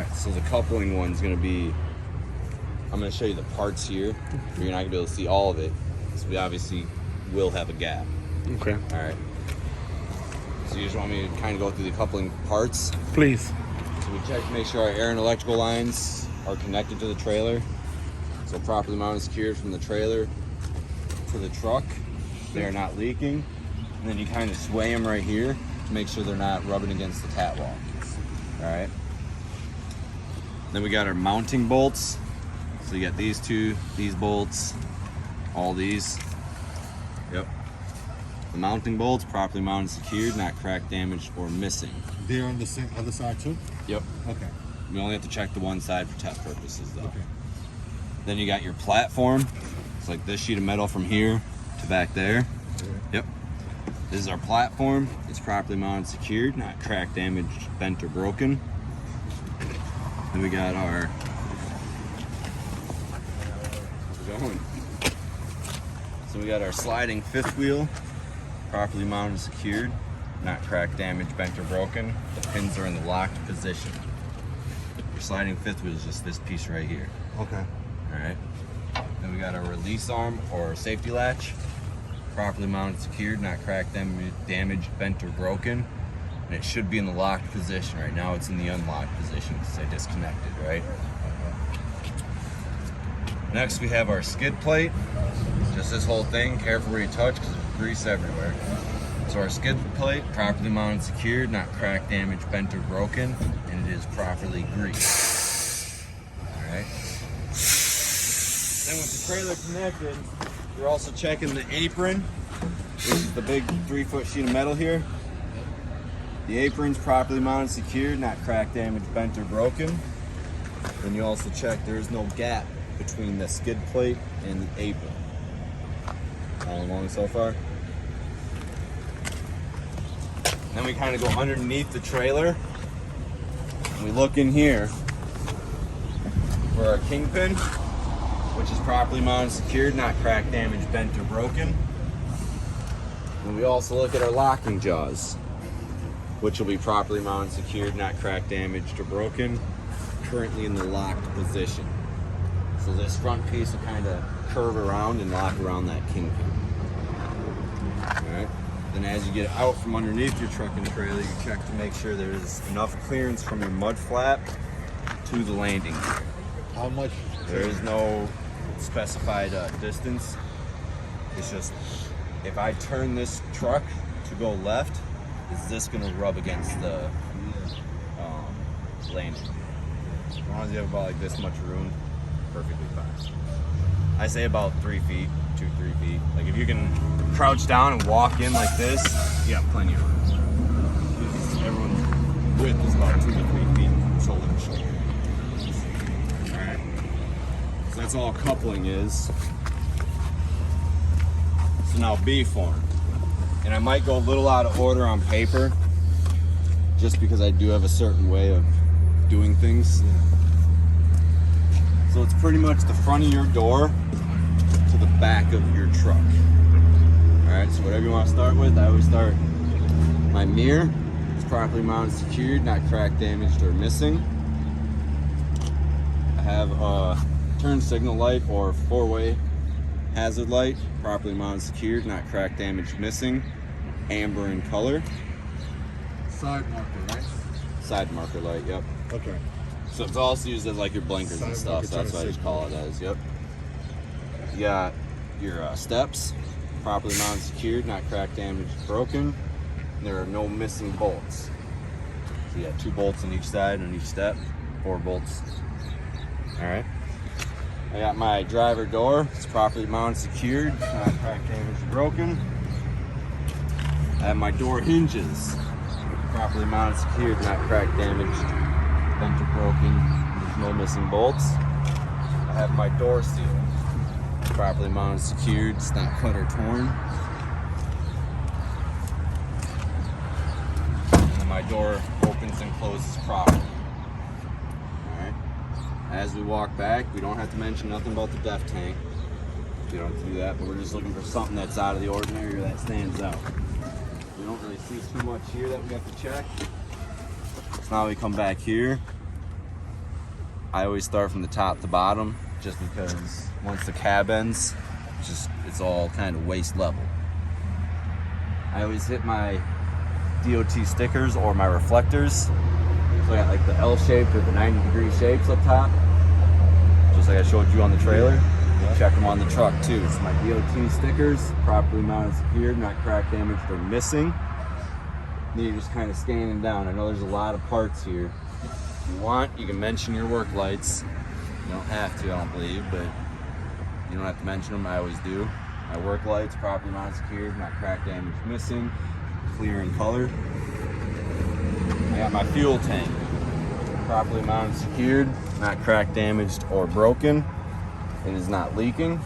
right, so the coupling one's gonna be, I'm gonna show you the parts here. You're not gonna be able to see all of it, so we obviously will have a gap. Okay. All right. So you just want me to kind of go through the coupling parts? Please. So we check to make sure our air and electrical lines are connected to the trailer. So properly mounted, secured from the trailer to the truck. They're not leaking. And then you kind of sway them right here to make sure they're not rubbing against the catwalk. All right. Then we got our mounting bolts. So you got these two, these bolts, all these. Yep. The mounting bolts, properly mounted, secured, not cracked, damaged, or missing. They're on the other side too? Yep. Okay. We only have to check the one side for test purposes though. Okay. Then you got your platform. It's like this sheet of metal from here to back there. Okay. Yep. This is our platform. It's properly mounted, secured, not cracked, damaged, bent, or broken. Then we got our So we got our sliding fifth wheel, properly mounted, secured, not cracked, damaged, bent, or broken. The pins are in the locked position. Your sliding fifth wheel is just this piece right here. Okay. All right. Then we got our release arm or safety latch, properly mounted, secured, not cracked, damaged, bent, or broken. And it should be in the locked position. Right now it's in the unlocked position because I disconnected, right? Next we have our skid plate. Just this whole thing, careful where you touch because there's grease everywhere. So our skid plate, properly mounted, secured, not cracked, damaged, bent, or broken, and it is properly greased. All right. Then with the trailer connected, you're also checking the apron, which is the big 3-foot sheet of metal here. The apron's properly mounted, secured, not cracked, damaged, bent, or broken. Then you also check there is no gap between the skid plate and the apron. All along so far. Then we kind of go underneath the trailer and we look in here for our kingpin, which is properly mounted, secured, not cracked, damaged, bent, or broken. And we also look at our locking jaws, which will be properly mounted, secured, not cracked, damaged, or broken, currently in the locked position. So this front piece will kind of curve around and lock around that kingpin. Alright. Then as you get out from underneath your truck and trailer, you check to make sure there's enough clearance from your mud flap to the landing gear. How much? There is no specified distance. It's just, if I turn this truck to go left, is this going to rub against the landing gear? As long as you have about like this much room, perfectly fine. I say about 3 feet, 2-3 feet. Like if you can crouch down and walk in like this, you got plenty of room. Everyone's width is about 2 to 3 feet, shoulder to shoulder. All right. So that's all coupling is. So now B form. And I might go a little out of order on paper, just because I do have a certain way of doing things. So it's pretty much the front of your door to the back of your truck. All right, so whatever you want to start with, I always start my mirror. It's properly mounted, secured, not cracked, damaged, or missing. I have a turn signal light or 4-way hazard light, properly mounted, secured, not cracked, damaged, missing, amber in color. Side marker, right? Side marker light, yep. Okay. So it's also used as like your blinkers and stuff, so that's what I just call it as, yep. You got your steps, properly mounted, secured, not cracked, damaged, broken. And there are no missing bolts. So you got 2 bolts on each side on each step, 4 bolts. All right. I got my driver door, it's properly mounted, secured, not cracked, damaged, broken. I have my door hinges, properly mounted, secured, not cracked, damaged, bent, or broken. There's no missing bolts. I have my door seal, properly mounted, secured, it's not cut or torn. And my door opens and closes properly. Alright. As we walk back, we don't have to mention nothing about the def tank. We don't have to do that, but we're just looking for something that's out of the ordinary or that stands out. We don't really see too much here that we have to check. So now we come back here. I always start from the top to bottom, just because once the cab ends, it's all kind of waist level. I always hit my DOT stickers or my reflectors. So I got like the L-shaped or the 90-degree shapes up top, just like I showed you on the trailer. Check them on the truck too. It's my DOT stickers, properly mounted, secured, not cracked, damaged, or missing. Then you're just kind of scanning down. I know there's a lot of parts here. If you want, you can mention your work lights. You don't have to, I don't believe, but you don't have to mention them. I always do. My work lights, properly mounted, secured, not cracked, damaged, missing, clear in color. I got my fuel tank, properly mounted, secured, not cracked, damaged, or broken. It is not leaking.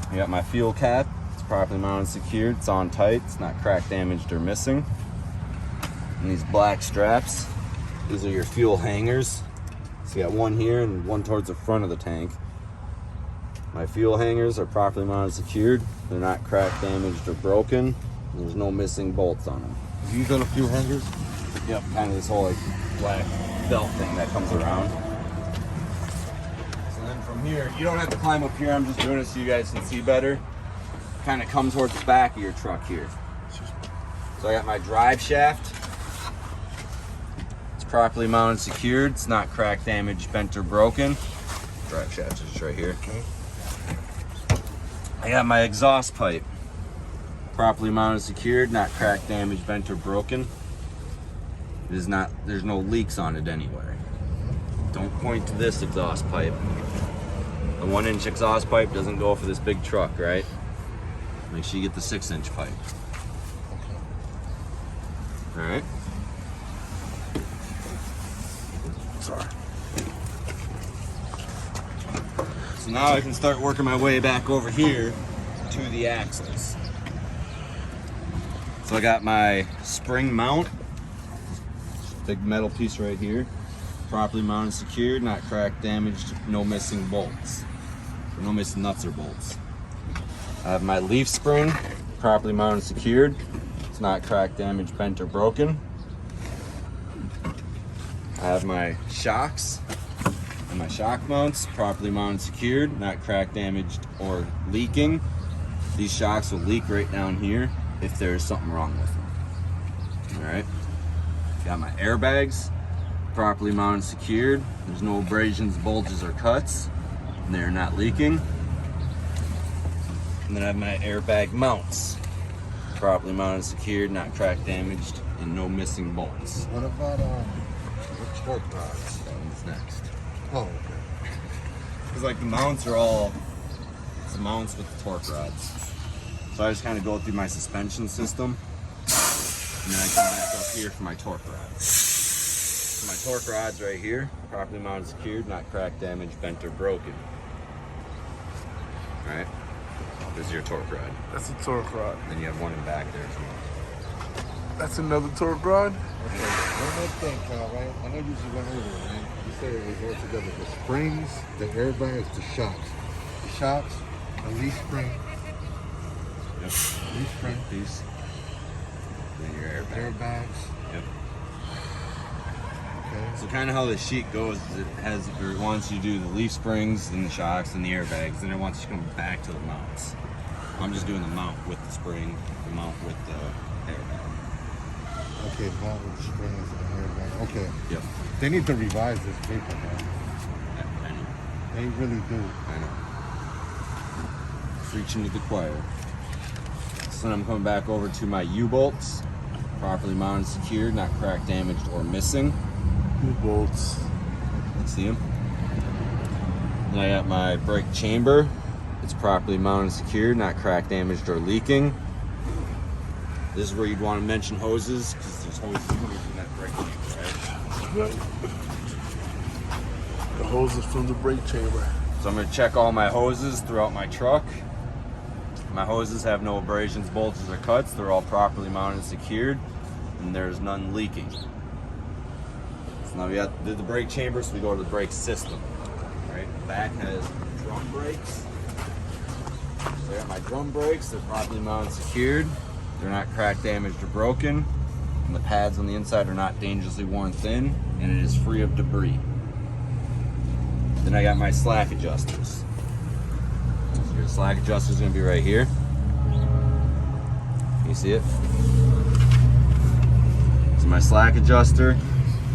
I got my fuel cap. It's properly mounted, secured. It's on tight. It's not cracked, damaged, or missing. And these black straps, these are your fuel hangers. So you got one here and one towards the front of the tank. My fuel hangers are properly mounted, secured. They're not cracked, damaged, or broken. There's no missing bolts on them. Have you done a few hangers? Yep, kind of this whole like black belt thing that comes around. So then from here, you don't have to climb up here. I'm just doing it so you guys can see better. Kind of come towards the back of your truck here. So I got my drive shaft. It's properly mounted, secured. It's not cracked, damaged, bent, or broken. Drive shaft is right here. Okay. I got my exhaust pipe. Properly mounted, secured, not cracked, damaged, bent, or broken. It is not, there's no leaks on it anywhere. Don't point to this exhaust pipe. The 1-inch exhaust pipe doesn't go for this big truck, right? Make sure you get the 6-inch pipe. All right. Sorry. So now I can start working my way back over here to the axles. So I got my spring mount, big metal piece right here, properly mounted, secured, not cracked, damaged, no missing bolts, no missing nuts or bolts. I have my leaf spring, properly mounted, secured. It's not cracked, damaged, bent, or broken. I have my shocks and my shock mounts, properly mounted, secured, not cracked, damaged, or leaking. These shocks will leak right down here if there's something wrong with them. All right. Got my airbags, properly mounted, secured. There's no abrasions, bulges, or cuts, and they're not leaking. And then I have my airbag mounts, properly mounted, secured, not cracked, damaged, and no missing bolts. What about the torque rods? That one's next. Oh, okay. Because like the mounts are all, it's the mounts with the torque rods. So I just kind of go through my suspension system, and then I come back up here for my torque rods. So my torque rods right here, properly mounted, secured, not cracked, damaged, bent, or broken. All right. This is your torque rod. That's a torque rod. Then you have one in back there as well. That's another torque rod? Okay, one more thing, Kyle, right? I know you just went over it, right? You said it was all together. The springs, the airbags, the shocks. The shocks, the leaf spring, Yep. leaf spring, Piece. Then your airbag. airbags. Yep. Okay. So kind of how the sheet goes is it has, or it wants you to do the leaf springs, then the shocks, and the airbags, then it wants you to come back to the mounts. I'm just doing the mount with the spring, the mount with the airbag. Okay, mount with the springs and the airbag. Okay. Yep. They need to revise this paper, man. I know. They really do. I know. Preaching to the choir. So then I'm coming back over to my U-bolts, properly mounted, secured, not cracked, damaged, or missing. U-bolts. See them? Then I got my brake chamber. It's properly mounted, secured, not cracked, damaged, or leaking. This is where you'd want to mention hoses, because there's hoses in that brake chamber, right? Right. The hoses from the brake chamber. So I'm going to check all my hoses throughout my truck. My hoses have no abrasions, bulges, or cuts. They're all properly mounted and secured, and there's none leaking. So now we did the brake chamber, so we go to the brake system. Right, the back has drum brakes. So I got my drum brakes. They're properly mounted, secured. They're not cracked, damaged, or broken. And the pads on the inside are not dangerously worn thin, and it is free of debris. Then I got my slack adjusters. So your slack adjuster is going to be right here. You see it? So my slack adjuster,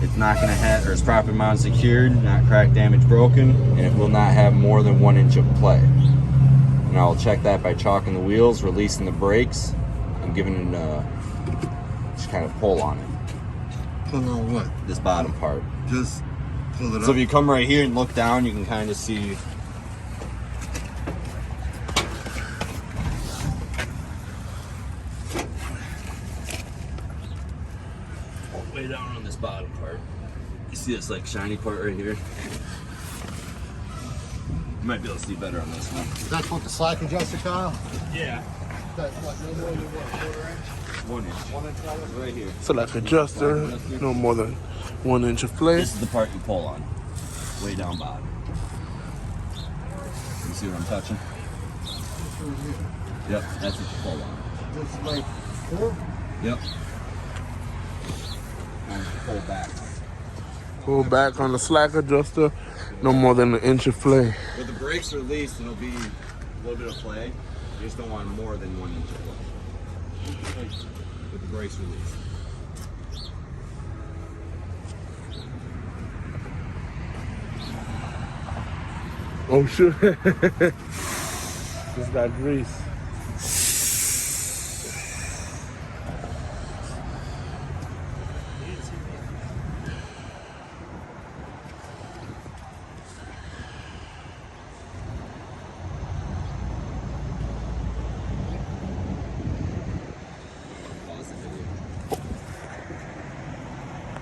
it's not going to have, or it's properly mounted secured, not cracked, damaged, broken, and it will not have more than 1 inch of play. And I'll check that by chalking the wheels, releasing the brakes, and giving it just kind of pull on it. Pull on what? This bottom part. Just pull it up. So if you come right here and look down, you can kind of see way down on this bottom part. You see this like shiny part right here? You might be able to see better on this one. That's what the slack adjuster, Kyle? Yeah. That's what, no more than what, 1/4 inch? 1 inch. 1 inch level? Right here. So like adjuster, no more than 1 inch of play. This is the part you pull on. Way down bottom. You see what I'm touching? This right here. Yep, that's what you pull on. Just like 4? Yep. And you pull back. Pull back on the slack adjuster, no more than 1 inch of play. With the brakes released, it'll be a little bit of play. You just don't want more than 1 inch of play. With the brakes released. Oh, sure. Just got grease.